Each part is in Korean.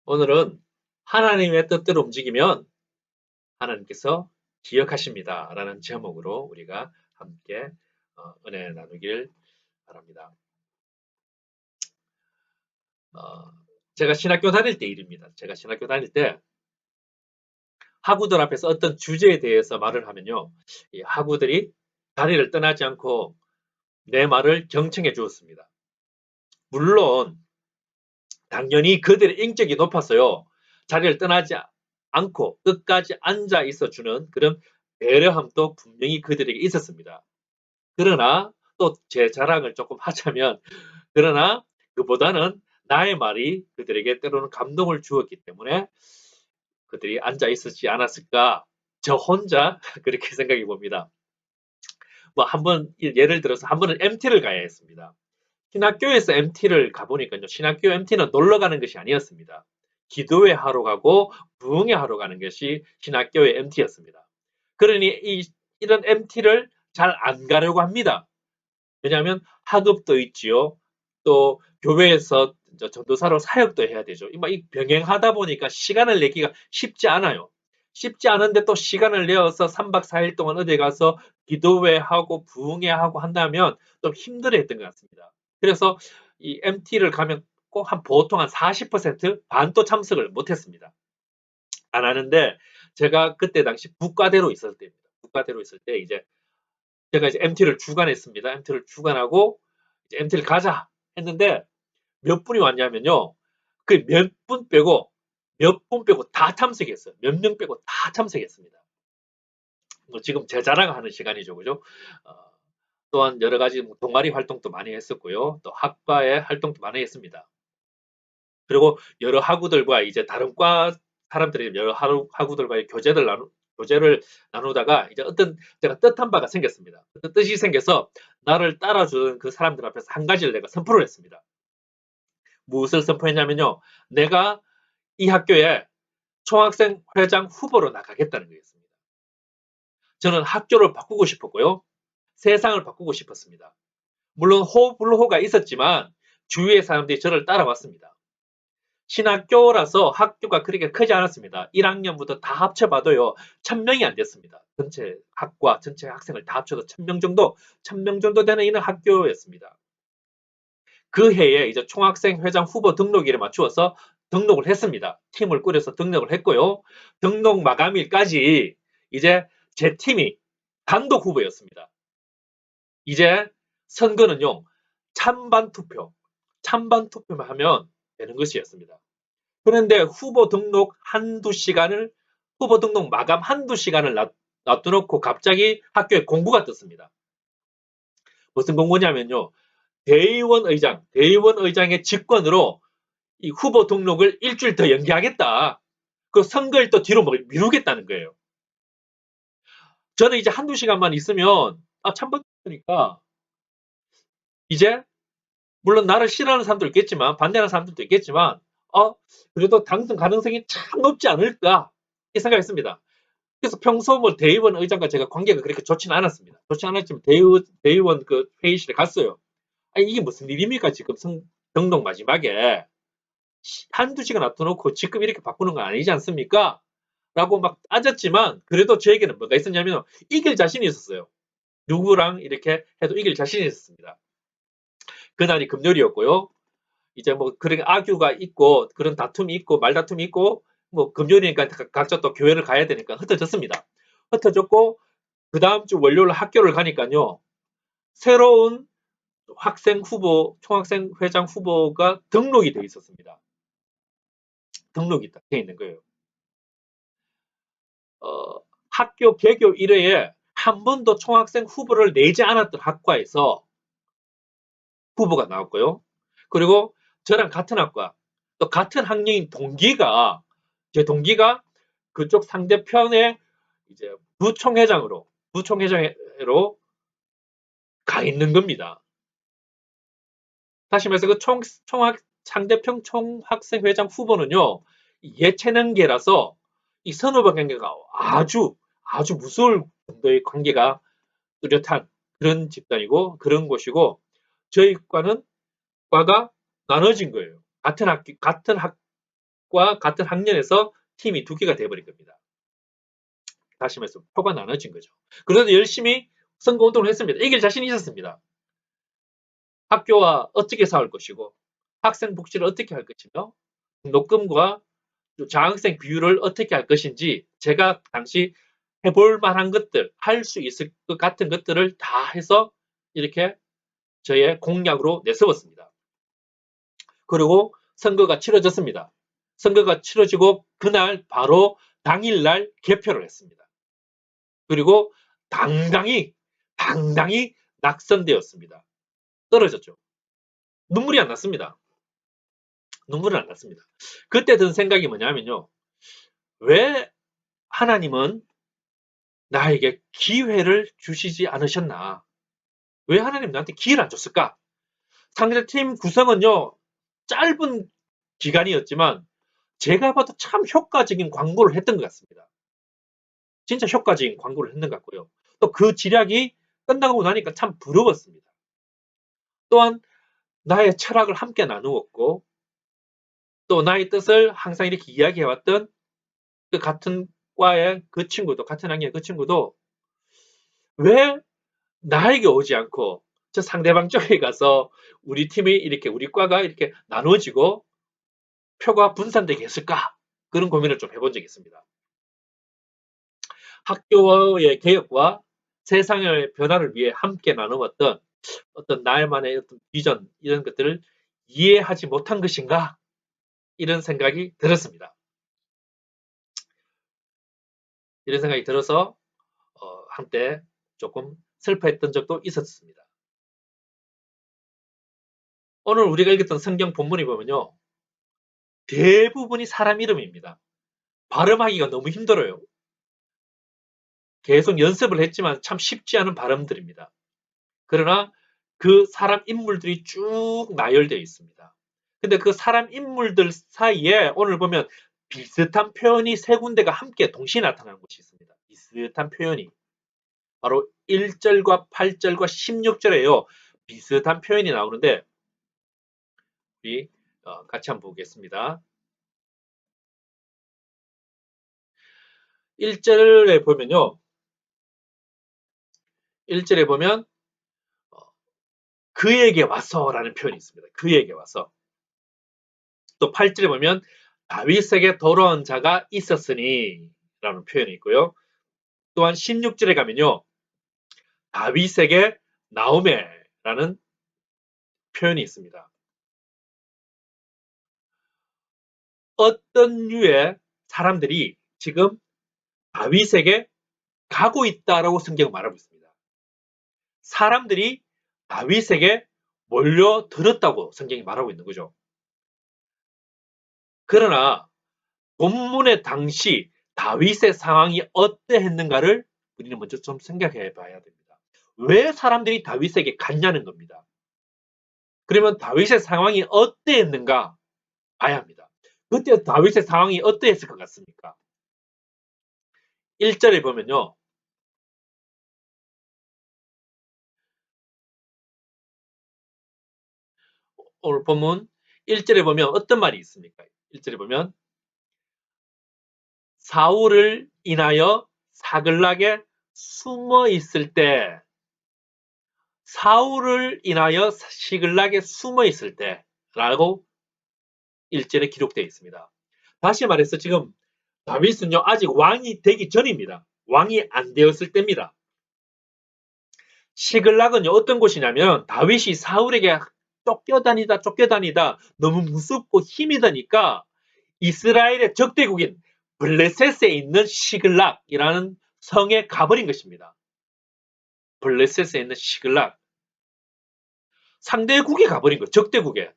오늘은 하나님의 뜻대로 움직이면 하나님께서 기억하십니다. 라는 제목으로 우리가 함께 은혜 나누길 바랍니다. 어, 제가 신학교 다닐 때 일입니다. 제가 신학교 다닐 때 학우들 앞에서 어떤 주제에 대해서 말을 하면요. 이 학우들이 자리를 떠나지 않고 내 말을 경청해 주었습니다. 물론 당연히 그들의 인격이 높았어요. 자리를 떠나지 않고 끝까지 앉아 있어 주는 그런 배려함도 분명히 그들에게 있었습니다. 그러나 또 제 자랑을 조금 하자면 그러나 그보다는 나의 말이 그들에게 때로는 감동을 주었기 때문에 그들이 앉아 있었지 않았을까 저 혼자 그렇게 생각해 봅니다. 뭐 한번 예를 들어서 한 번은 MT를 가야 했습니다. 신학교에서 MT를 가보니까요. 신학교 MT는 놀러 가는 것이 아니었습니다. 기도회 하러 가고 부흥회 하러 가는 것이 신학교의 MT였습니다. 그러니 이런 MT를 잘 안 가려고 합니다. 왜냐하면 학업도 있지요. 또 교회에서 전도사로 사역도 해야 되죠. 이 병행하다 보니까 시간을 내기가 쉽지 않아요. 쉽지 않은데 또 시간을 내어서 3박 4일 동안 어디 가서 기도회 하고 부흥회 하고 한다면 좀 힘들어 했던 것 같습니다. 그래서 이 MT를 가면 꼭 보통 한 40% 반도 참석을 못 했습니다. 안 하는데 제가 그때 당시 북과대로 있을 때입니다. 북과대로 있을 때 이제 제가 이제 MT를 주관했습니다. MT를 주관하고 이제 MT를 가자 했는데 몇 분이 왔냐면요. 그 몇 분 빼고 다 참석했어요. 몇 명 빼고 다 참석했습니다. 뭐 지금 제 자랑하는 시간이죠, 그죠? 어, 또한 여러 가지 뭐 동아리 활동도 많이 했었고요. 또 학과의 활동도 많이 했습니다. 그리고 여러 학우들과 이제 다른 과 사람들이 여러 학우들과의 교제를 나누다가 이제 어떤 제가 뜻한 바가 생겼습니다. 그 뜻이 생겨서 나를 따라주는 그 사람들 앞에서 한 가지를 내가 선포를 했습니다. 무엇을 선포했냐면요. 내가 이 학교에 총학생 회장 후보로 나가겠다는 거였습니다. 저는 학교를 바꾸고 싶었고요. 세상을 바꾸고 싶었습니다. 물론 호불호가 있었지만 주위의 사람들이 저를 따라왔습니다. 신학교라서 학교가 그렇게 크지 않았습니다. 1학년부터 다 합쳐봐도요, 1000명이 안 됐습니다. 전체 학과, 전체 학생을 다 합쳐도 1000명 정도 되는 이런 학교였습니다. 그 해에 이제 총학생 회장 후보 등록일에 맞추어서 등록을 했습니다. 팀을 꾸려서 등록을 했고요. 등록 마감일까지 이제 제 팀이 단독 후보였습니다. 이제 선거는요, 찬반 투표만 하면 되는 것이었습니다. 그런데 후보 등록 마감 한두 시간을 놔두놓고 갑자기 학교에 공고가 떴습니다. 무슨 공고냐면요. 대의원 의장의 직권으로 이 후보 등록을 일주일 더 연기하겠다. 그 선거일 또 뒤로 미루겠다는 거예요. 저는 이제 한두 시간만 있으면 찬반 투표니까 이제 물론 나를 싫어하는 사람도 있겠지만 반대하는 사람들도 있겠지만 그래도 당선 가능성이 참 높지 않을까 이 생각했습니다. 그래서 평소 뭐 대의원 의장과 제가 관계가 그렇게 좋지는 않았습니다. 좋지 않았지만 대의원 그 회의실에 갔어요. 아니, 이게 무슨 일입니까 지금 등록 마지막에 한두 시간 놔둬놓고 지금 이렇게 바꾸는 건 아니지 않습니까? 라고 막 따졌지만 그래도 저에게는 뭐가 있었냐면 이길 자신이 있었어요. 누구랑 이렇게 해도 이길 자신이 있었습니다. 그날이 금요일이었고요. 이제 뭐 그런 악유가 있고 그런 다툼이 있고 말다툼이 있고 뭐 금요일이니까 각자 또 교회를 가야 되니까 흩어졌습니다. 흩어졌고 그 다음 주 월요일 학교를 가니까요. 새로운 총학생 회장 후보가 등록이 돼 있었습니다. 등록이 돼 있는 거예요. 학교 개교 이래에 한 번도 총학생 후보를 내지 않았던 학과에서 후보가 나왔고요. 그리고 저랑 같은 학과, 또 같은 학년인 제 동기가 그쪽 상대편의 이제 부총회장으로 가 있는 겁니다. 다시 말해서 상대편 총학생회장 후보는요, 예체능계라서 이 선후배 관계가 아주 무서울 정도의 관계가 뚜렷한 그런 집단이고 그런 곳이고 저희 과가 나눠진 거예요. 같은 학년에서 팀이 두 개가 돼버린 겁니다. 다시 말해서 표가 나눠진 거죠. 그래도 열심히 선거운동을 했습니다. 이길 자신이 있었습니다. 학교와 어떻게 싸울 것이고 학생 복지를 어떻게 할 것이며 등록금과 장학생 비율을 어떻게 할 것인지 제가 당시 해볼 만한 것들, 할 수 있을 것 같은 것들을 다 해서 이렇게 저의 공약으로 내세웠습니다. 그리고 선거가 치러졌습니다. 선거가 치러지고 그날 바로 당일날 개표를 했습니다. 그리고 당당히 낙선되었습니다. 떨어졌죠. 눈물이 안 났습니다. 눈물은 안 났습니다. 그때 든 생각이 뭐냐면요. 왜 하나님은 나에게 기회를 주시지 않으셨나? 왜 하나님 나한테 기회를 안 줬을까? 상대팀 구성은요, 짧은 기간이었지만 제가 봐도 참 효과적인 광고를 했던 것 같습니다. 진짜 효과적인 광고를 했는 것 같고요. 또 그 지략이 끝나고 나니까 참 부러웠습니다. 또한 나의 철학을 함께 나누었고 또 나의 뜻을 항상 이렇게 이야기해왔던 그 같은 과의 그 친구도 같은 학년의 그 친구도 왜 나에게 오지 않고 저 상대방 쪽에 가서 우리 팀이 이렇게 우리 과가 이렇게 나눠지고 표가 분산되게 했을까? 그런 고민을 좀 해본 적이 있습니다. 학교의 개혁과 세상의 변화를 위해 함께 나누었던 어떤 나만의 어떤 비전 이런 것들을 이해하지 못한 것인가? 이런 생각이 들었습니다. 이런 생각이 들어서 한때 조금 슬퍼했던 적도 있었습니다. 오늘 우리가 읽었던 성경 본문이 보면요. 대부분이 사람 이름입니다. 발음하기가 너무 힘들어요. 계속 연습을 했지만 참 쉽지 않은 발음들입니다. 그러나 그 사람 인물들이 쭉 나열되어 있습니다. 근데 그 사람 인물들 사이에 오늘 보면 비슷한 표현이 세 군데가 함께 동시에 나타나는 것이 있습니다. 비슷한 표현이. 바로 1절과 8절과 16절에요. 비슷한 표현이 나오는데 우리 같이 한번 보겠습니다. 1절에 보면요. 1절에 보면 그에게 와서라는 표현이 있습니다. 그에게 와서. 또 8절에 보면 다윗에게 돌아온 자가 있었으니 라는 표현이 있고요. 또한 16절에 가면요. 다윗에게 나오메라는 표현이 있습니다. 어떤 류의 사람들이 지금 다윗에게 가고 있다라고 성경은 말하고 있습니다. 사람들이 다윗에게 몰려들었다고 성경이 말하고 있는 거죠. 그러나 본문의 당시 다윗의 상황이 어떠했는가를 우리는 먼저 좀 생각해 봐야 됩니다. 왜 사람들이 다윗에게 갔냐는 겁니다. 그러면 다윗의 상황이 어떠했는가 봐야 합니다. 그때 다윗의 상황이 어떠했을 것 같습니까? 1절에 보면요. 오늘 본문 1절에 보면 어떤 말이 있습니까? 1절에 보면 사울을 인하여 사글락에 숨어 있을 때 사울을 인하여 시글락에 숨어 있을 때라고 1절에 기록되어 있습니다. 다시 말해서 지금 다윗은요 아직 왕이 되기 전입니다. 왕이 안 되었을 때입니다. 시글락은요 어떤 곳이냐면 다윗이 사울에게 쫓겨다니다 너무 무섭고 힘이 드니까 이스라엘의 적대국인 블레셋에 있는 시글락이라는 성에 가버린 것입니다. 블레셋에 있는 시글락 상대국에 가버린 거 적대국에.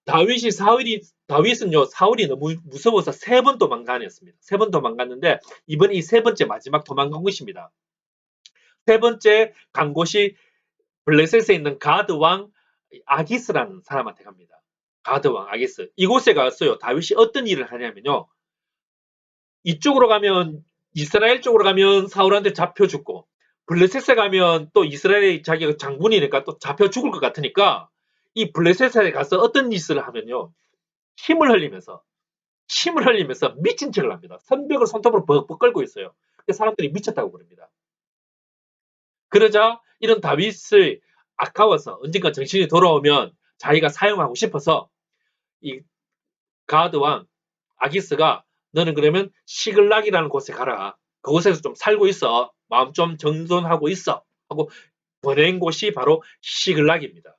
다윗은요 사울이 너무 무서워서 3번 도망다녔습니다. 3번 도망갔는데 이번에 이 3번째 마지막 도망간 것입니다. 3번째 간 곳이 블레셋에 있는 가드 왕 아기스라는 사람한테 갑니다. 가드 왕 아기스. 이곳에 갔어요. 다윗이 어떤 일을 하냐면요. 이쪽으로 가면 이스라엘 쪽으로 가면 사울한테 잡혀 죽고 블레셋에 가면 또 이스라엘의 자기가 장군이니까 또 잡혀 죽을 것 같으니까 이 블레셋에 가서 어떤 짓을 하면요. 힘을 흘리면서 미친 척을 합니다. 선벽을 손톱으로 벅벅 끌고 있어요. 사람들이 미쳤다고 그럽니다. 그러자 이런 다윗을 아까워서 언젠가 정신이 돌아오면 자기가 사용하고 싶어서 이 가드 왕 아기스가 너는 그러면 시글락이라는 곳에 가라. 그곳에서 좀 살고 있어. 마음 좀 정돈하고 있어. 하고 보낸 곳이 바로 시글락입니다.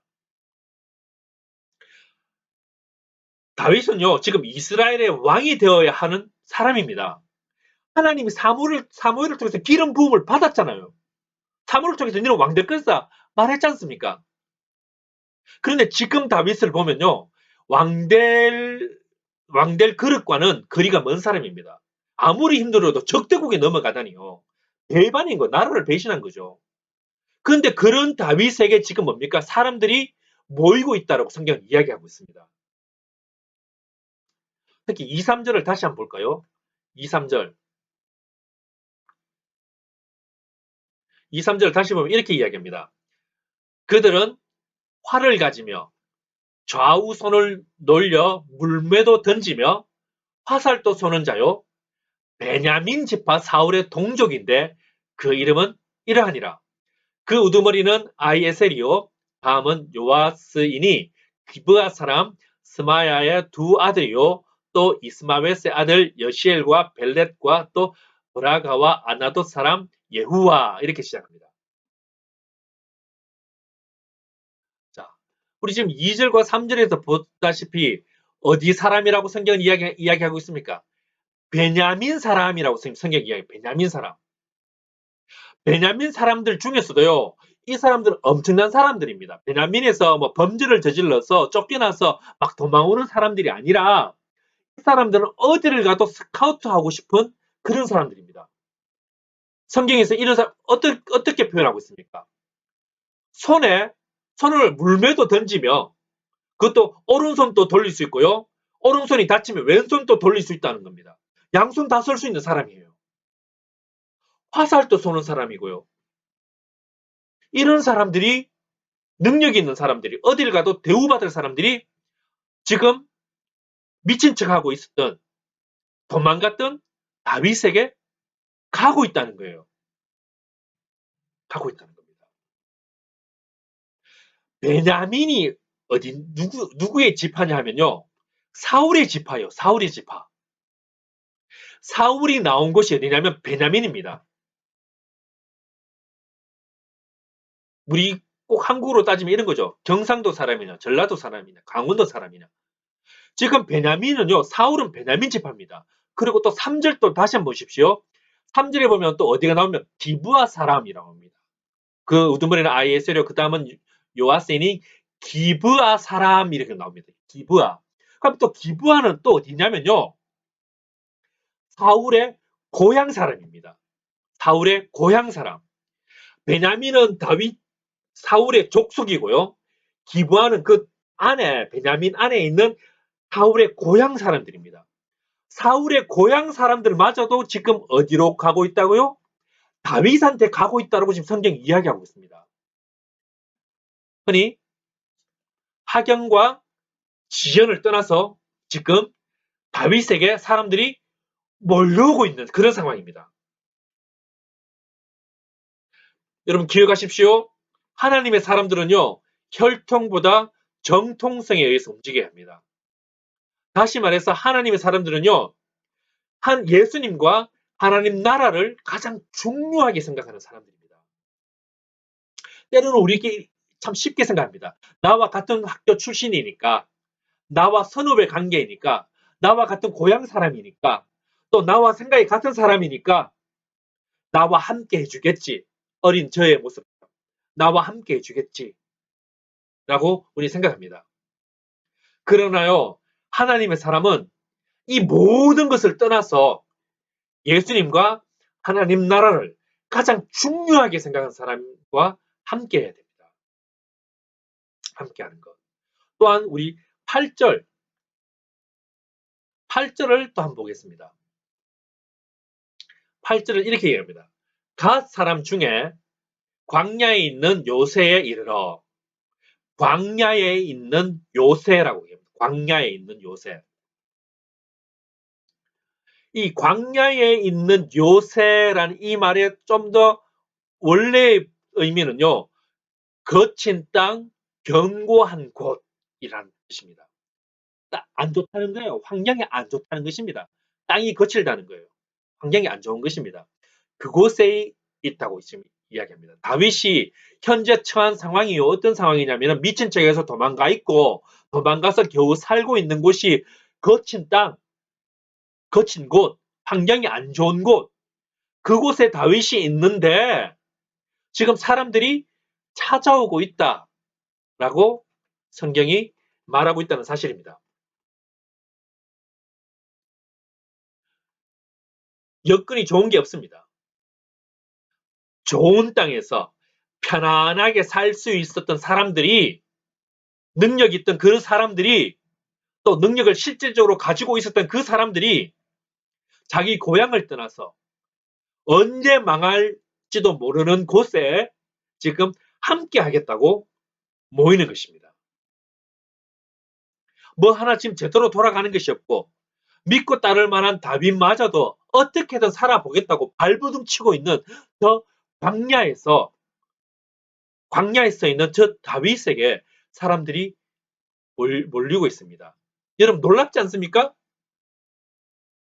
다윗은요, 지금 이스라엘의 왕이 되어야 하는 사람입니다. 하나님이 사무엘을 통해서 기름 부음을 받았잖아요. 사무엘을 통해서 너는 왕 될 것이다 말했지 않습니까? 그런데 지금 다윗을 보면요, 왕될 그릇과는 거리가 먼 사람입니다. 아무리 힘들어도 적대국에 넘어가다니요. 대반인 거, 나라를 배신한 거죠. 그런데 그런 다윗에게 지금 뭡니까? 사람들이 모이고 있다라고 성경은 이야기하고 있습니다. 특히 2, 3절을 다시 한번 볼까요? 2, 3절. 2, 3절 다시 보면 이렇게 이야기합니다. 그들은 활을 가지며 좌우 손을 놀려 물매도 던지며 화살도 쏘는 자요. 베냐민 지파 사울의 동족인데 그 이름은 이러하니라. 그 우두머리는 아이에셀이요. 다음은 요아스이니 기브아 사람 스마야의 두 아들이요. 또 이스마웨스의 아들 여시엘과 벨렛과 또 브라가와 아나돗 사람 예후와 이렇게 시작합니다. 자, 우리 지금 2절과 3절에서 보다시피 어디 사람이라고 성경은 이야기하고 있습니까? 베냐민 사람이라고 성경 이야기. 베냐민 사람. 베냐민 사람들 중에서도요. 이 사람들은 엄청난 사람들입니다. 베냐민에서 뭐 범죄를 저질러서 쫓겨나서 막 도망오는 사람들이 아니라 이 사람들은 어디를 가도 스카우트하고 싶은 그런 사람들입니다. 성경에서 이런 사람 어떻게 표현하고 있습니까? 손을 물매도 던지며 그것도 오른손도 돌릴 수 있고요. 오른손이 다치면 왼손도 돌릴 수 있다는 겁니다. 양손 다 쓸 수 있는 사람이에요. 화살도 쏘는 사람이고요. 이런 사람들이 능력이 있는 사람들이 어딜 가도 대우받을 사람들이 지금 미친 척하고 있었던 도망갔던 다윗에게 가고 있다는 거예요. 가고 있다는 겁니다. 베냐민이 누구의 지파냐 하면요. 사울의 지파예요. 사울의 지파. 사울이 나온 곳이 어디냐면 베냐민입니다. 우리 꼭 한국으로 따지면 이런 거죠. 경상도 사람이냐, 전라도 사람이냐, 강원도 사람이냐. 지금 베냐민은요, 사울은 베냐민 지파입니다. 그리고 또 3절 또 다시 한번 보십시오. 3절에 보면 또 어디가 나오면 기브아 사람이라고 합니다. 그 우두머리는 아이에셀이요. 그 다음은 요아센이 기브아 사람 이렇게 나옵니다. 기브아. 그럼 또 기브아는 또 어디냐면요. 사울의 고향 사람입니다. 사울의 고향 사람. 베냐민은 다윗 사울의 족속이고요. 기브아는 그 안에 베냐민 안에 있는 사울의 고향 사람들입니다. 사울의 고향 사람들마저도 지금 어디로 가고 있다고요? 다윗한테 가고 있다고 지금 성경이 이야기하고 있습니다. 흔히 하경과 지연을 떠나서 지금 다윗에게 사람들이 몰려오고 있는 그런 상황입니다. 여러분 기억하십시오. 하나님의 사람들은요. 혈통보다 정통성에 의해서 움직여야 합니다. 다시 말해서 하나님의 사람들은요. 한 예수님과 하나님 나라를 가장 중요하게 생각하는 사람들입니다. 때로는 우리끼리 참 쉽게 생각합니다. 나와 같은 학교 출신이니까, 나와 선후배 관계이니까, 나와 같은 고향 사람이니까, 또 나와 생각이 같은 사람이니까 나와 함께 해주겠지. 어린 저의 모습. 나와 함께 해주겠지. 라고 우리 생각합니다. 그러나요, 하나님의 사람은 이 모든 것을 떠나서 예수님과 하나님 나라를 가장 중요하게 생각하는 사람과 함께 해야 됩니다. 함께 하는 것. 또한 우리 8절을 또 한번 보겠습니다. 8절을 이렇게 얘기합니다. 갓 사람 중에 광야에 있는 요새에 이르러 광야에 있는 요새라고 얘기합니다. 광야에 있는 요새. 이 광야에 있는 요새라는 이 말의 좀 더 원래의 의미는요, 거친 땅, 견고한 곳이라는 뜻입니다. 안 좋다는 거예요. 환경이 안 좋다는 것입니다. 땅이 거칠다는 거예요. 환경이 안 좋은 것입니다. 그곳에 있다고 지금 이야기합니다. 다윗이 현재 처한 상황이 어떤 상황이냐면 미친 척해서 도망가 있고 도망가서 겨우 살고 있는 곳이 거친 땅, 거친 곳, 환경이 안 좋은 곳, 그곳에 다윗이 있는데 지금 사람들이 찾아오고 있다라고 성경이 말하고 있다는 사실입니다. 여건이 좋은 게 없습니다. 좋은 땅에서 편안하게 살 수 있었던 사람들이, 능력 있던 그 사람들이, 또 능력을 실질적으로 가지고 있었던 그 사람들이 자기 고향을 떠나서 언제 망할지도 모르는 곳에 지금 함께 하겠다고 모이는 것입니다. 뭐 하나 지금 제대로 돌아가는 것이 없고 믿고 따를 만한 다윗마저도 어떻게든 살아보겠다고 발버둥치고 있는 저 광야에서 있는 저 다윗에게 사람들이 몰리고 있습니다. 여러분 놀랍지 않습니까?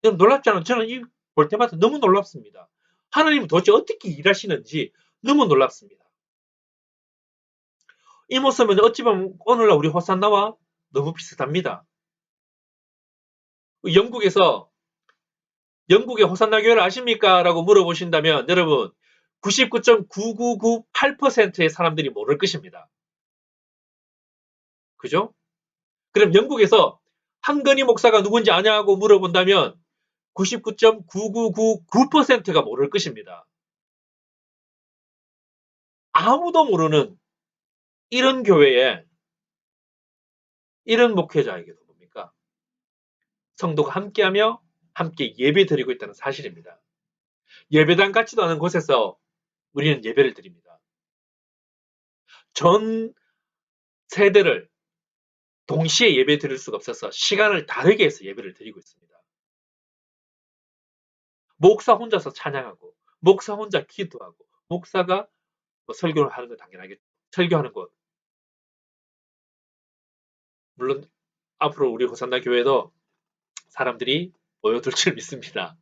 여러분 놀랍지 않아요? 저는 이 볼 때마다 너무 놀랍습니다. 하나님은 도대체 어떻게 일하시는지 너무 놀랍습니다. 이 모습은 어찌 보면 오늘날 우리 호산나와 너무 비슷합니다. 영국의 호산나 교회를 아십니까? 라고 물어보신다면 여러분 99.9998%의 사람들이 모를 것입니다. 그죠? 그럼 영국에서 한건희 목사가 누군지 아냐고 물어본다면 99.9999%가 모를 것입니다. 아무도 모르는 이런 교회에 이런 목회자에게도 뭡니까? 성도가 함께하며 함께 예배 드리고 있다는 사실입니다. 예배당 같지도 않은 곳에서 우리는 예배를 드립니다. 전 세대를 동시에 예배 드릴 수가 없어서 시간을 다르게 해서 예배를 드리고 있습니다. 목사 혼자서 찬양하고 목사 혼자 기도하고 목사가 뭐 설교를 하는 건 당연하겠죠. 설교하는 곳. 물론 앞으로 우리 호산나 교회도 사람들이 모여들 줄 믿습니다.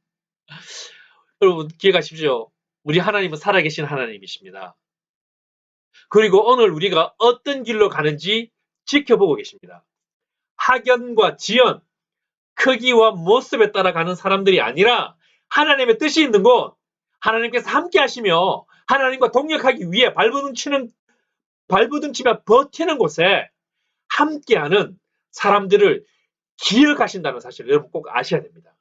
여러분 기억하십시오. 우리 하나님은 살아계신 하나님이십니다. 그리고 오늘 우리가 어떤 길로 가는지 지켜보고 계십니다. 학연과 지연, 크기와 모습에 따라가는 사람들이 아니라 하나님의 뜻이 있는 곳, 하나님께서 함께 하시며 하나님과 동역하기 위해 발버둥치며 버티는 곳에 함께하는 사람들을 기억하신다는 사실을 여러분 꼭 아셔야 됩니다.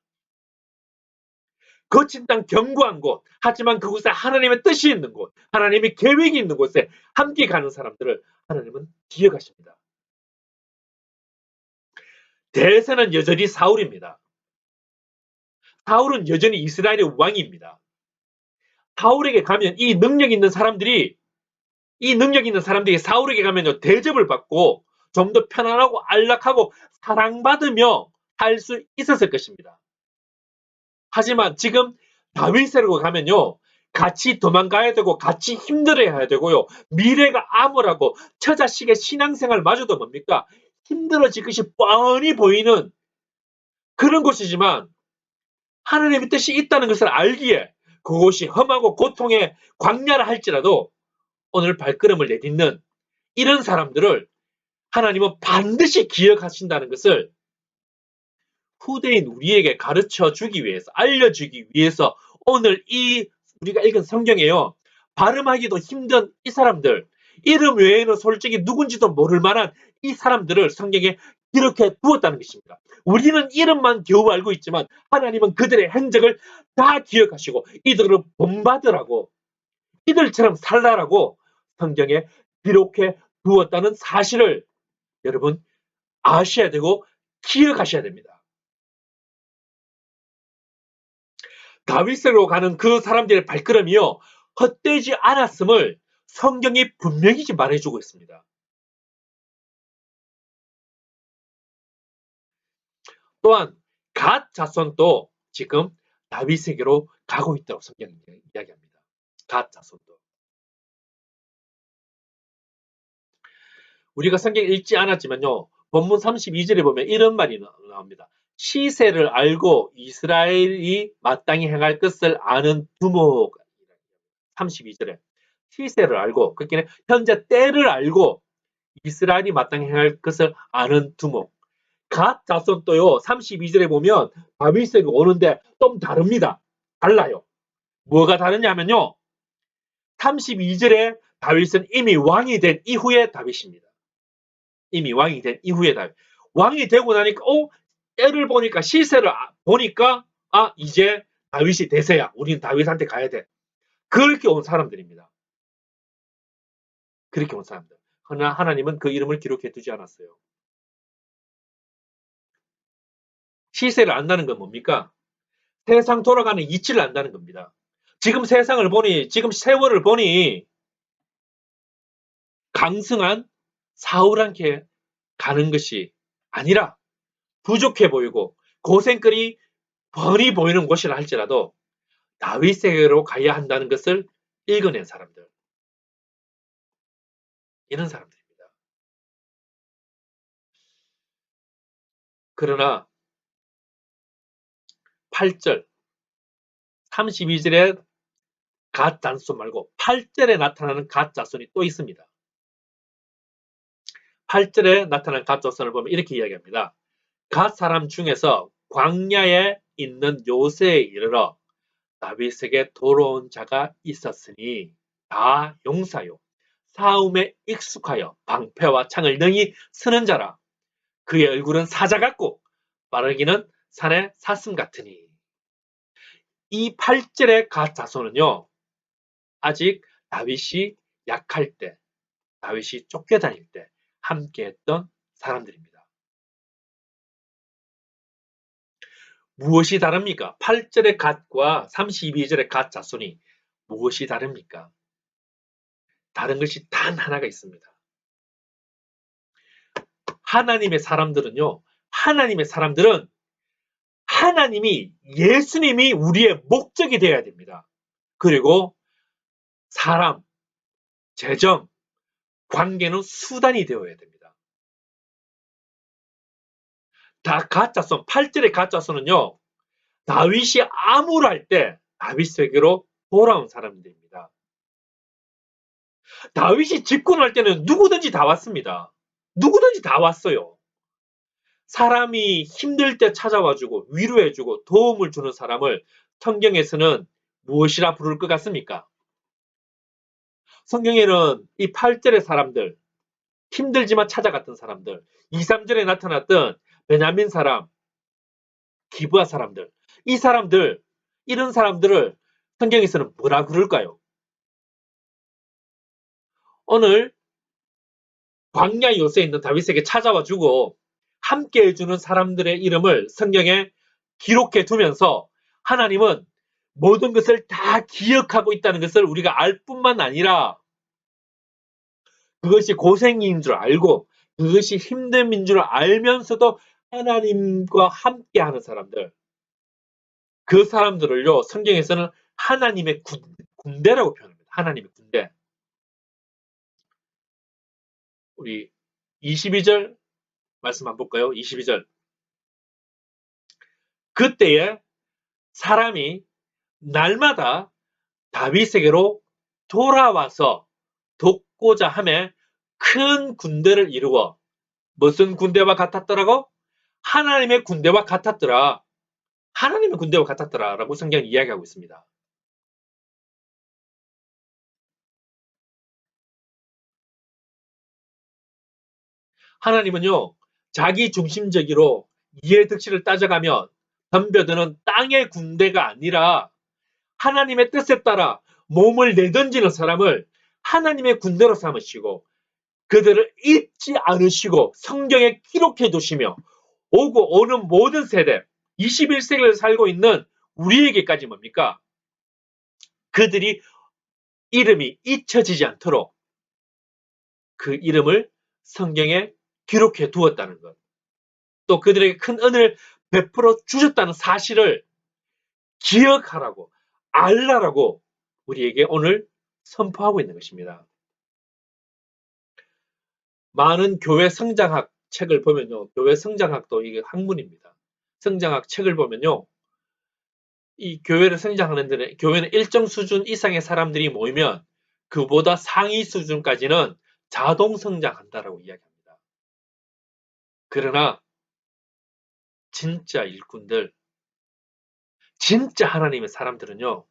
거친 땅 견고한 곳, 하지만 그곳에 하나님의 뜻이 있는 곳, 하나님의 계획이 있는 곳에 함께 가는 사람들을 하나님은 기억하십니다. 대세는 여전히 사울입니다. 사울은 여전히 이스라엘의 왕입니다. 사울에게 가면 이 능력 있는 사람들이 사울에게 가면요 대접을 받고 좀 더 편안하고 안락하고 사랑받으며 살 수 있었을 것입니다. 하지만 지금 다윗에게 가면요 같이 도망가야 되고 같이 힘들어야 되고요 미래가 암울하고 처자식의 신앙생활마저도 뭡니까 힘들어질 것이 뻔히 보이는 그런 곳이지만 하나님의 뜻이 있다는 것을 알기에 그곳이 험하고 고통의 광야라 할지라도 오늘 발걸음을 내딛는 이런 사람들을 하나님은 반드시 기억하신다는 것을 후대인 우리에게 가르쳐 주기 위해서, 알려주기 위해서 오늘 이 우리가 읽은 성경에요. 발음하기도 힘든 이 사람들, 이름 외에는 솔직히 누군지도 모를 만한 이 사람들을 성경에 이렇게 두었다는 것입니다. 우리는 이름만 겨우 알고 있지만 하나님은 그들의 행적을 다 기억하시고 이들을 본받으라고 이들처럼 살라라고 성경에 기록해 두었다는 사실을 여러분 아셔야 되고 기억하셔야 됩니다. 다윗으로 가는 그 사람들의 발걸음이요 헛되지 않았음을 성경이 분명히 말해주고 있습니다. 또한 갓 자손도 지금 다윗에게로 가고 있다고 성경이 이야기합니다. 갓 자손도. 우리가 성경 읽지 않았지만요. 본문 32절에 보면 이런 말이 나옵니다. 시세를 알고 이스라엘이 마땅히 행할 것을 아는 두목. 32절에 시세를 알고, 그러니까 현재 때를 알고 이스라엘이 마땅히 행할 것을 아는 두목. 갓 자손도요. 32절에 보면 다윗에게 오는데 좀 다릅니다. 달라요. 뭐가 다르냐면요. 32절에 다윗은 이미 왕이 된 이후의 다윗입니다. 이미 왕이 된 이후의 다윗. 왕이 되고 나니까 때를 보니까 시세를 보니까 이제 다윗이 대세야. 우리는 다윗한테 가야 돼. 그렇게 온 사람들입니다. 그렇게 온 사람들. 그러나 하나님은 그 이름을 기록해 두지 않았어요. 시세를 안다는 건 뭡니까? 세상 돌아가는 이치를 안다는 겁니다. 지금 세상을 보니, 지금 세월을 보니 강승한 사울한테 가는 것이 아니라 부족해 보이고 고생거리 뻔히 보이는 곳이라 할지라도 다윗에게로 가야 한다는 것을 읽어낸 사람들. 이런 사람들입니다. 그러나 8절, 32절에 갓 자손 말고 8절에 나타나는 갓 자손이 또 있습니다. 8절에 나타난 갓 자손을 보면 이렇게 이야기합니다. 갓 사람 중에서 광야에 있는 요새에 이르러 다윗에게 돌아온 자가 있었으니 다 용사요. 싸움에 익숙하여 방패와 창을 능히 쓰는 자라. 그의 얼굴은 사자 같고 빠르기는 산의 사슴 같으니. 이 8절의 갓 자손은요. 아직 다윗이 약할 때, 다윗이 쫓겨다닐 때 함께했던 사람들입니다. 무엇이 다릅니까? 8절의 갓과 32절의 갓 자손이 무엇이 다릅니까? 다른 것이 단 하나가 있습니다. 하나님의 사람들은 하나님이, 예수님이 우리의 목적이 되어야 됩니다. 그리고 사람, 재정, 관계는 수단이 되어야 됩니다. 다 가짜손, 8절의 가짜손은요, 다윗이 암울할 때 다윗에게로 돌아온 사람들입니다. 다윗이 집권할 때는 누구든지 다 왔습니다. 누구든지 다 왔어요. 사람이 힘들 때 찾아와주고 위로해주고 도움을 주는 사람을 성경에서는 무엇이라 부를 것 같습니까? 성경에는 이 8절의 사람들, 힘들지만 찾아갔던 사람들, 2, 3절에 나타났던 베냐민 사람, 기브아 사람들, 이 사람들, 이런 사람들을 성경에서는 뭐라 그럴까요? 오늘 광야 요새에 있는 다윗에게 찾아와주고 함께 해주는 사람들의 이름을 성경에 기록해 두면서 하나님은 모든 것을 다 기억하고 있다는 것을 우리가 알 뿐만 아니라 그것이 고생인 줄 알고 그것이 힘듦인 줄 알면서도 하나님과 함께하는 사람들, 그 사람들을요 성경에서는 하나님의 군대라고 표현합니다. 하나님의 군대. 우리 22절 말씀 한번 볼까요? 22절. 그때에 사람이 날마다 다윗에게로 돌아와서 돕고자 하며 큰 군대를 이루어 무슨 군대와 같았더라고? 하나님의 군대와 같았더라. 하나님의 군대와 같았더라 라고 성경은 이야기하고 있습니다. 하나님은요 자기 중심적으로 이해득실을 따져가며 덤벼드는 땅의 군대가 아니라 하나님의 뜻에 따라 몸을 내던지는 사람을 하나님의 군대로 삼으시고 그들을 잊지 않으시고 성경에 기록해 두시며 오고 오는 모든 세대 21세기를 살고 있는 우리에게까지 뭡니까? 그들이 이름이 잊혀지지 않도록 그 이름을 성경에 기록해 두었다는 것. 또 그들에게 큰 은혜를 베풀어 주셨다는 사실을 기억하라고, 알라라고 우리에게 오늘 선포하고 있는 것입니다. 많은 교회 성장학 책을 보면요. 교회 성장학도 이게 학문입니다. 성장학 책을 보면요. 이 교회를 성장하는 데는 교회는 일정 수준 이상의 사람들이 모이면 그보다 상위 수준까지는 자동 성장한다라고 이야기합니다. 그러나 진짜 일꾼들, 진짜 하나님의 사람들은요.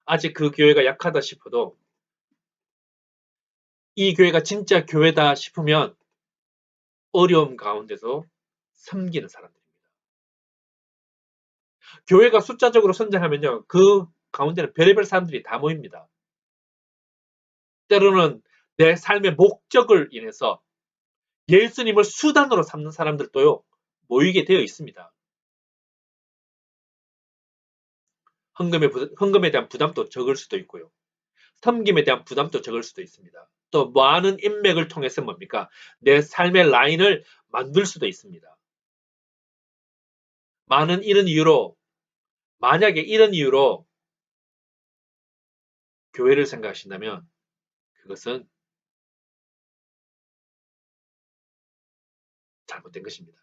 아직 그 교회가 약하다 싶어도 이 교회가 진짜 교회다 싶으면 어려움 가운데서 섬기는 사람들입니다. 교회가 숫자적으로 성장하면요. 그 가운데는 별의별 사람들이 다 모입니다. 때로는 내 삶의 목적을 인해서 예수님을 수단으로 삼는 사람들도요. 모이게 되어 있습니다. 헌금에 대한 부담도 적을 수도 있고요. 섬김에 대한 부담도 적을 수도 있습니다. 또 많은 인맥을 통해서 뭡니까? 내 삶의 라인을 만들 수도 있습니다. 많은 이런 이유로 만약에 이런 이유로 교회를 생각하신다면 그것은 잘못된 것입니다.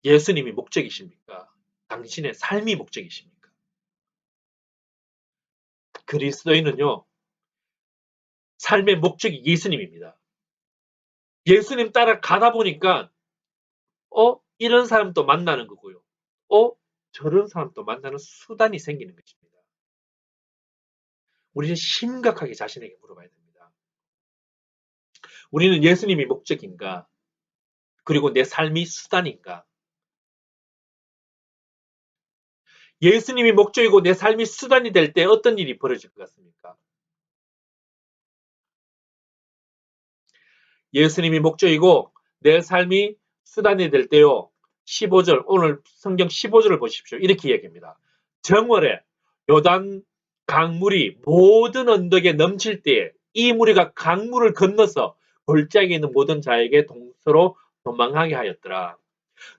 예수님이 목적이십니까? 당신의 삶이 목적이십니까? 그리스도인은요. 삶의 목적이 예수님입니다. 예수님 따라 가다 보니까 이런 사람도 만나는 거고요. 저런 사람도 만나는 수단이 생기는 것입니다. 우리는 심각하게 자신에게 물어봐야 됩니다. 우리는 예수님이 목적인가? 그리고 내 삶이 수단인가? 예수님이 목적이고 내 삶이 수단이 될 때 어떤 일이 벌어질 것 같습니까? 예수님이 목적이고 내 삶이 수단이 될 때요. 15절 오늘 성경 15절을 보십시오. 이렇게 이야기합니다. 정월에 요단 강물이 모든 언덕에 넘칠 때에 이 무리가 강물을 건너서 골짜기에 있는 모든 자에게 동서로 도망하게 하였더라.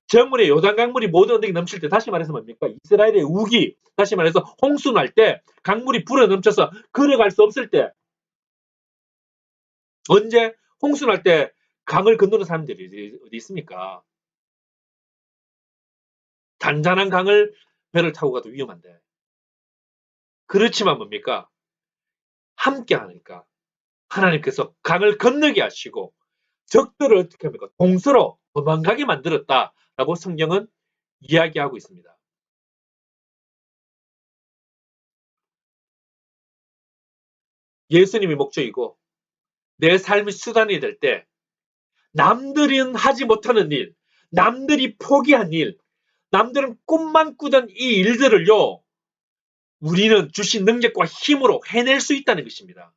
정월에 요단 강물이 모든 언덕에 넘칠 때 다시 말해서 뭡니까? 이스라엘의 우기 다시 말해서 홍수 날 때 강물이 불어 넘쳐서 걸어갈 수 없을 때 언제 홍수 날 때 강을 건너는 사람들이 어디 있습니까? 잔잔한 강을 배를 타고 가도 위험한데. 그렇지만 뭡니까? 함께 하니까 하나님께서 강을 건너게 하시고 적들을 어떻게 합니까? 동서로 도망가게 만들었다라고 성경은 이야기하고 있습니다. 예수님이 목적이고 내 삶이 수단이 될 때 남들은 하지 못하는 일, 남들이 포기한 일, 남들은 꿈만 꾸던 이 일들을요. 우리는 주신 능력과 힘으로 해낼 수 있다는 것입니다.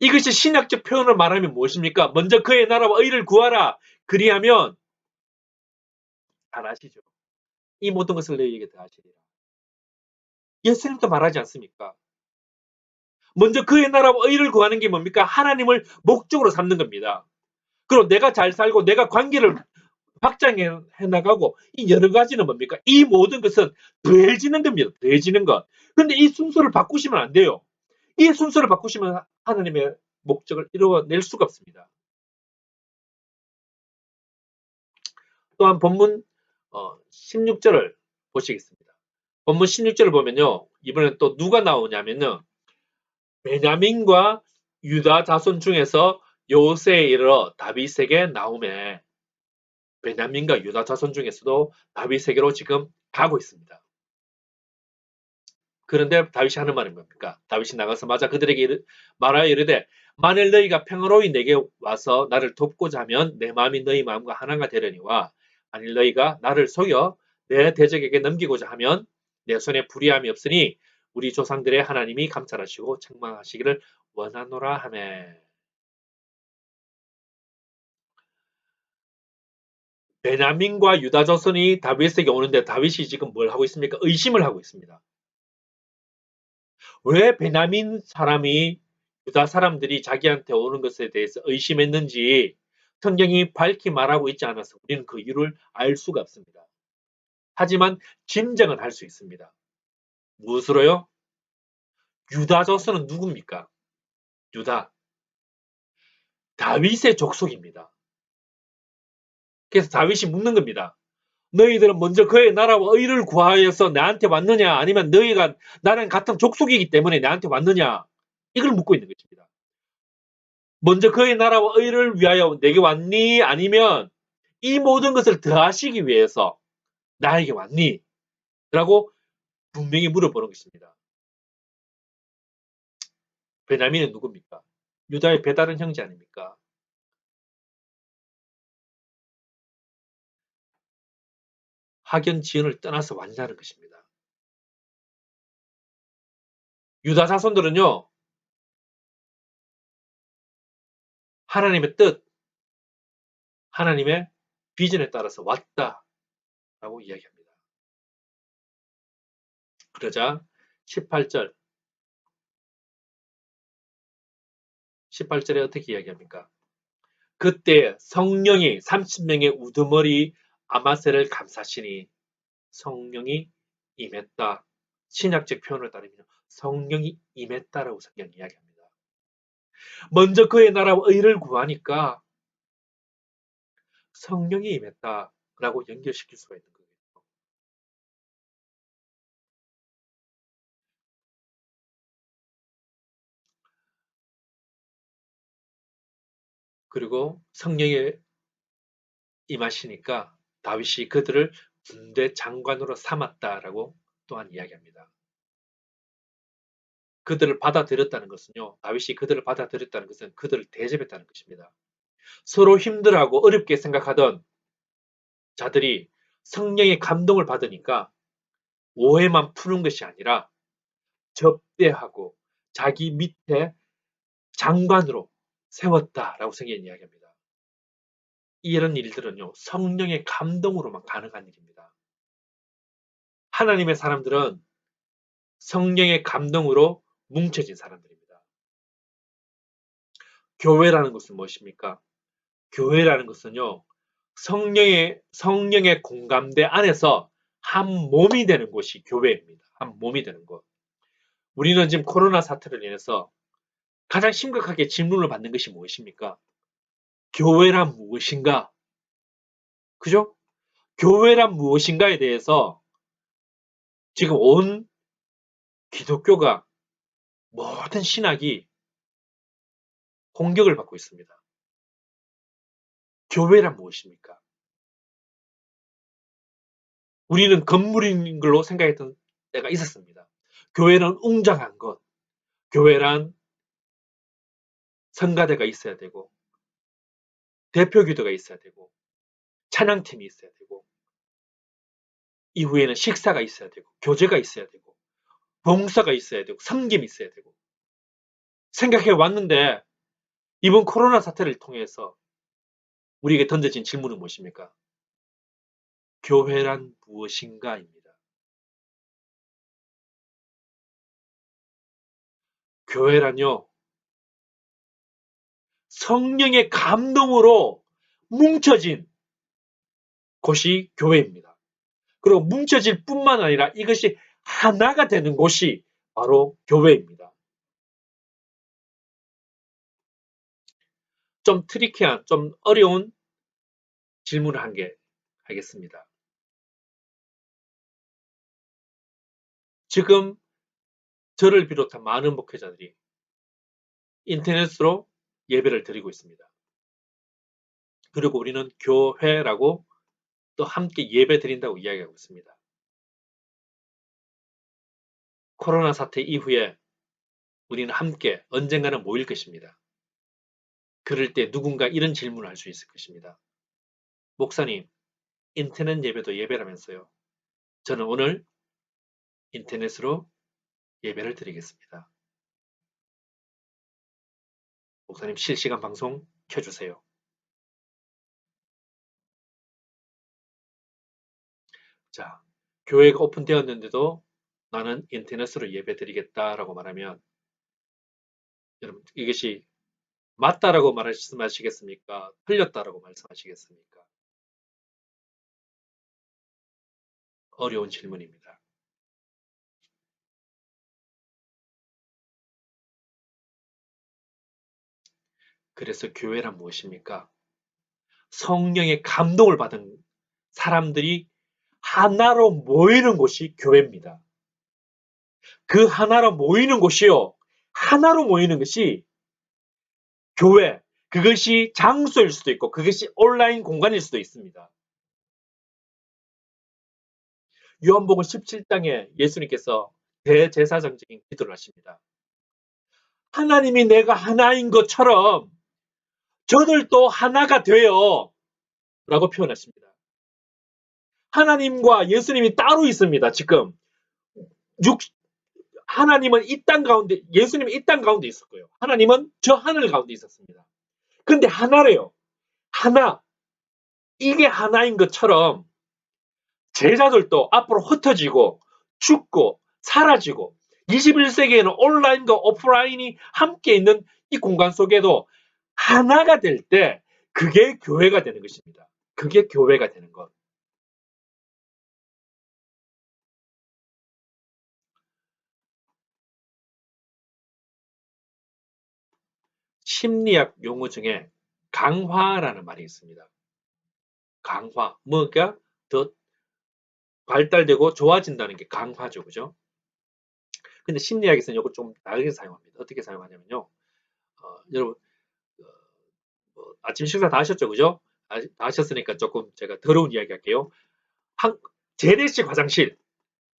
이것이 신학적 표현을 말하면 무엇입니까? 먼저 그의 나라와 의를 구하라. 그리하면 잘 아시죠? 이 모든 것을 너희에게 더하시리라. 예수님도 말하지 않습니까? 먼저 그의 나라와 의를 구하는 게 뭡니까? 하나님을 목적으로 삼는 겁니다. 그리고 내가 잘 살고 내가 관계를 확장해 나가고 이 여러 가지는 뭡니까? 이 모든 것은 더해지는 겁니다. 더해지는 것. 근데 이 순서를 바꾸시면 안 돼요. 이 순서를 바꾸시면 하나님의 목적을 이루어낼 수가 없습니다. 또한 본문 16절을 보시겠습니다. 본문 16절을 보면요. 이번엔 또 누가 나오냐면요. 베냐민과 유다 자손 중에서 요새에 이르러 다윗에게 나오매 베냐민과 유다 자손 중에서도 다윗에게로 지금 가고 있습니다. 그런데 다윗이 하는 말은 뭡니까? 다윗이 나가서 맞아 그들에게 말하여 이르되 만일 너희가 평화로이 내게 와서 나를 돕고자 하면 내 마음이 너희 마음과 하나가 되려니와 만일 너희가 나를 속여 내 대적에게 넘기고자 하면 내 손에 불의함이 없으니 우리 조상들의 하나님이 감찰하시고 책망하시기를 원하노라 하매 베냐민과 유다 자손이 다윗에게 오는데 다윗이 지금 뭘 하고 있습니까? 의심을 하고 있습니다. 왜 베냐민 사람이 유다 사람들이 자기한테 오는 것에 대해서 의심했는지 성경이 밝히 말하고 있지 않아서 우리는 그 이유를 알 수가 없습니다. 하지만 짐작은 할 수 있습니다. 무엇으로요? 유다 자손은 누굽니까? 유다. 다윗의 족속입니다. 그래서 다윗이 묻는 겁니다. 너희들은 먼저 그의 나라와 의를 구하여서 나한테 왔느냐? 아니면 너희가 나랑 같은 족속이기 때문에 나한테 왔느냐? 이걸 묻고 있는 것입니다. 먼저 그의 나라와 의를 위하여 내게 왔니? 아니면 이 모든 것을 더하시기 위해서 나에게 왔니? 라고 분명히 물어보는 것입니다. 베냐민은 누굽니까? 유다의 배다른 형제 아닙니까? 학연 지연을 떠나서 왔냐는 것입니다. 유다 자손들은요, 하나님의 뜻, 하나님의 비전에 따라서 왔다라고 이야기합니다. 그러자 18절, 18절에 어떻게 이야기합니까? 그때 성령이 30명의 우두머리 아마새를 감싸시니 성령이 임했다. 신약적 표현을 따르면 성령이 임했다라고 성경이 이야기합니다. 먼저 그의 나라와 의를 구하니까 성령이 임했다라고 연결시킬 수가 있는 거예요. 그리고 성령이 임하시니까 다윗이 그들을 군대 장관으로 삼았다라고 또한 이야기합니다. 그들을 받아들였다는 것은요, 다윗이 그들을 받아들였다는 것은 그들을 대접했다는 것입니다. 서로 힘들어하고 어렵게 생각하던 자들이 성령의 감동을 받으니까 오해만 푸는 것이 아니라 접대하고 자기 밑에 장관으로 세웠다라고 성경이 이야기합니다. 이런 일들은요, 성령의 감동으로만 가능한 일입니다. 하나님의 사람들은 성령의 감동으로 뭉쳐진 사람들입니다. 교회라는 것은 무엇입니까? 교회라는 것은요, 성령의 공감대 안에서 한 몸이 되는 곳이 교회입니다. 한 몸이 되는 곳. 우리는 지금 코로나 사태를 인해서 가장 심각하게 질문을 받는 것이 무엇입니까? 교회란 무엇인가? 그죠? 교회란 무엇인가에 대해서 지금 온 기독교가 모든 신학이 공격을 받고 있습니다. 교회란 무엇입니까? 우리는 건물인 걸로 생각했던 때가 있었습니다. 교회는 웅장한 것, 교회란 성가대가 있어야 되고, 대표 기도가 있어야 되고, 찬양팀이 있어야 되고, 이후에는 식사가 있어야 되고, 교제가 있어야 되고, 봉사가 있어야 되고, 섬김이 있어야 되고, 생각해 왔는데, 이번 코로나 사태를 통해서 우리에게 던져진 질문은 무엇입니까? 교회란 무엇인가입니다. 교회란요, 성령의 감동으로 뭉쳐진 곳이 교회입니다. 그리고 뭉쳐질 뿐만 아니라 이것이 하나가 되는 곳이 바로 교회입니다. 좀 트리키한, 좀 어려운 질문을 한 개 하겠습니다. 지금 저를 비롯한 많은 목회자들이 인터넷으로 예배를 드리고 있습니다. 그리고 우리는 교회라고 또 함께 예배 드린다고 이야기하고 있습니다. 코로나 사태 이후에 우리는 함께 언젠가는 모일 것입니다. 그럴 때 누군가 이런 질문을 할 수 있을 것입니다. 목사님, 인터넷 예배도 예배라면서요. 저는 오늘 인터넷으로 예배를 드리겠습니다. 목사님 실시간 방송 켜주세요. 자, 교회가 오픈되었는데도 나는 인터넷으로 예배 드리겠다라고 말하면 여러분 이것이 맞다라고 말씀하시겠습니까? 틀렸다라고 말씀하시겠습니까? 어려운 질문입니다. 그래서 교회란 무엇입니까? 성령의 감동을 받은 사람들이 하나로 모이는 곳이 교회입니다. 그 하나로 모이는 곳이요. 하나로 모이는 것이 교회. 그것이 장소일 수도 있고 그것이 온라인 공간일 수도 있습니다. 요한복음 17장에 예수님께서 대제사장적인 기도를 하십니다. 하나님이 내가 하나인 것처럼 저들도 하나가 되어 라고 표현하십니다. 하나님과 예수님이 따로 있습니다. 지금 하나님은 이 땅 가운데, 예수님은 이 땅 가운데 있었고요. 하나님은 저 하늘 가운데 있었습니다. 근데 하나래요. 하나. 이게 하나인 것처럼 제자들도 앞으로 흩어지고 죽고 사라지고 21세기에는 온라인과 오프라인이 함께 있는 이 공간 속에도 하나가 될 때 그게 교회가 되는 것입니다. 그게 교회가 되는 것. 심리학 용어 중에 강화라는 말이 있습니다. 강화. 뭐가 더 발달되고 좋아진다는 게 강화죠. 그죠? 근데 심리학에서는 이걸 좀 다르게 사용합니다. 어떻게 사용하냐면요. 여러분, 어, 아침 식사 다 하셨죠? 그죠? 다 하셨으니까 조금 제가 더러운 이야기 할게요. 한, 재래식 화장실.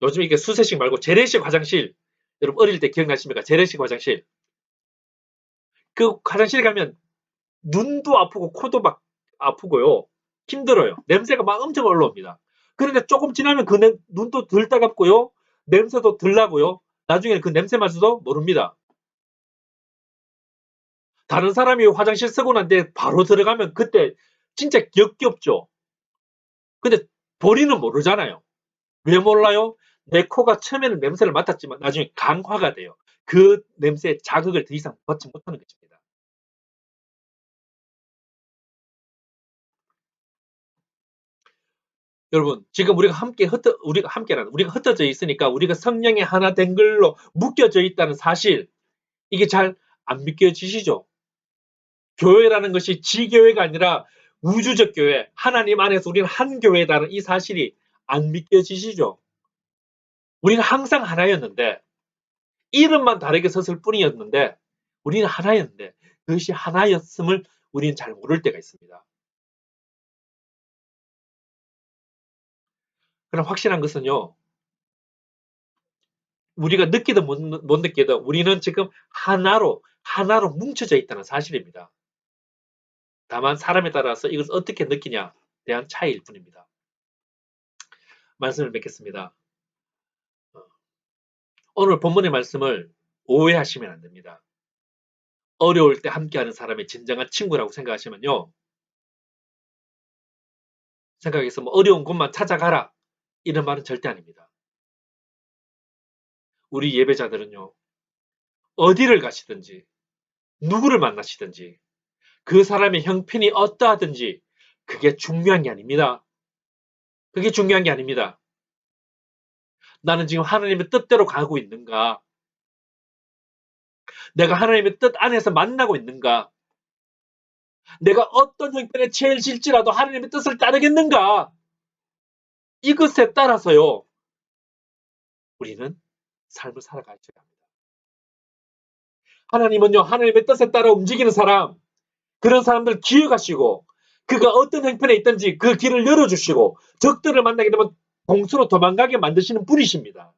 요즘 이게 수세식 말고 재래식 화장실. 여러분 어릴 때 기억나십니까? 재래식 화장실. 그 화장실에 가면 눈도 아프고 코도 막 아프고요. 힘들어요. 냄새가 막 엄청 올라옵니다. 그런데 조금 지나면 그 눈도 덜 따갑고요. 냄새도 덜 나고요. 나중에 그 냄새 마저도 모릅니다. 다른 사람이 화장실 쓰고 난 뒤에 바로 들어가면 그때 진짜 역겹죠. 근데 본인은 모르잖아요. 왜 몰라요? 내 코가 처음에는 냄새를 맡았지만 나중에 강화가 돼요. 그 냄새에 자극을 더 이상 받지 못하는 것입니다. 여러분, 지금 우리가 흩어져 있으니까 우리가 성령의 하나 된 걸로 묶여져 있다는 사실, 이게 잘 안 믿겨지시죠? 교회라는 것이 지교회가 아니라 우주적 교회, 하나님 안에서 우리는 한 교회다는 이 사실이 안 믿겨지시죠? 우리는 항상 하나였는데, 이름만 다르게 섰을 뿐이었는데, 우리는 하나였는데, 그것이 하나였음을 우리는 잘 모를 때가 있습니다. 그럼 확실한 것은요, 우리가 느끼든 못 느끼든 우리는 지금 하나로 뭉쳐져 있다는 사실입니다. 다만 사람에 따라서 이것을 어떻게 느끼냐에 대한 차이일 뿐입니다. 말씀을 맺겠습니다. 오늘 본문의 말씀을 오해하시면 안 됩니다. 어려울 때 함께하는 사람이 진정한 친구라고 생각하시면요. 생각해서 뭐 어려운 곳만 찾아가라. 이런 말은 절대 아닙니다. 우리 예배자들은요. 어디를 가시든지 누구를 만나시든지 그 사람의 형편이 어떠하든지 그게 중요한 게 아닙니다. 그게 중요한 게 아닙니다. 나는 지금 하나님의 뜻대로 가고 있는가? 내가 하나님의 뜻 안에서 만나고 있는가? 내가 어떤 형편에 처해질지라도 하나님의 뜻을 따르겠는가? 이것에 따라서요. 우리는 삶을 살아가야 합니다. 하나님은요. 하나님의 뜻에 따라 움직이는 사람, 그런 사람들 기억하시고 그가 어떤 형편에 있든지 그 길을 열어주시고 적들을 만나게 되면 공수로 도망가게 만드시는 분이십니다.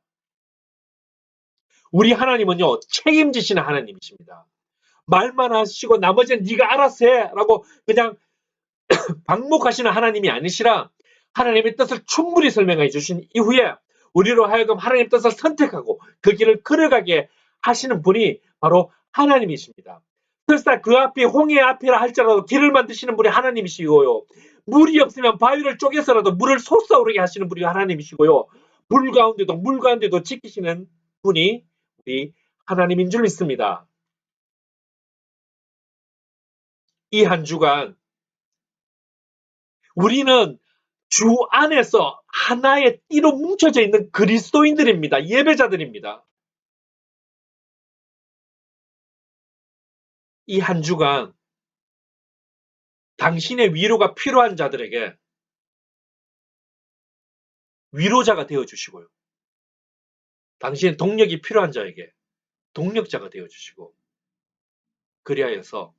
우리 하나님은요. 책임지시는 하나님이십니다. 말만 하시고 나머지는 네가 알아서 해라고 그냥 방목하시는 하나님이 아니시라 하나님의 뜻을 충분히 설명해 주신 이후에 우리로 하여금 하나님의 뜻을 선택하고 그 길을 걸어가게 하시는 분이 바로 하나님이십니다. 설사 그 앞이 홍해 앞이라 할지라도 길을 만드시는 분이 하나님이시고요. 물이 없으면 바위를 쪼개서라도 물을 솟아오르게 하시는 분이 하나님이시고요. 물 가운데도 지키시는 분이 우리 하나님인 줄 믿습니다. 이 한 주간 우리는 주 안에서 하나의 띠로 뭉쳐져 있는 그리스도인들입니다. 예배자들입니다. 이 한 주간 당신의 위로가 필요한 자들에게 위로자가 되어 주시고요. 당신의 동력이 필요한 자에게 동력자가 되어 주시고, 그리하여서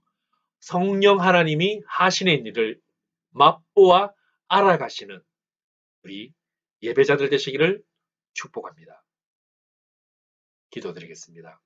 성령 하나님이 하시는 일을 맛보아 알아가시는 우리 예배자들 되시기를 축복합니다. 기도드리겠습니다.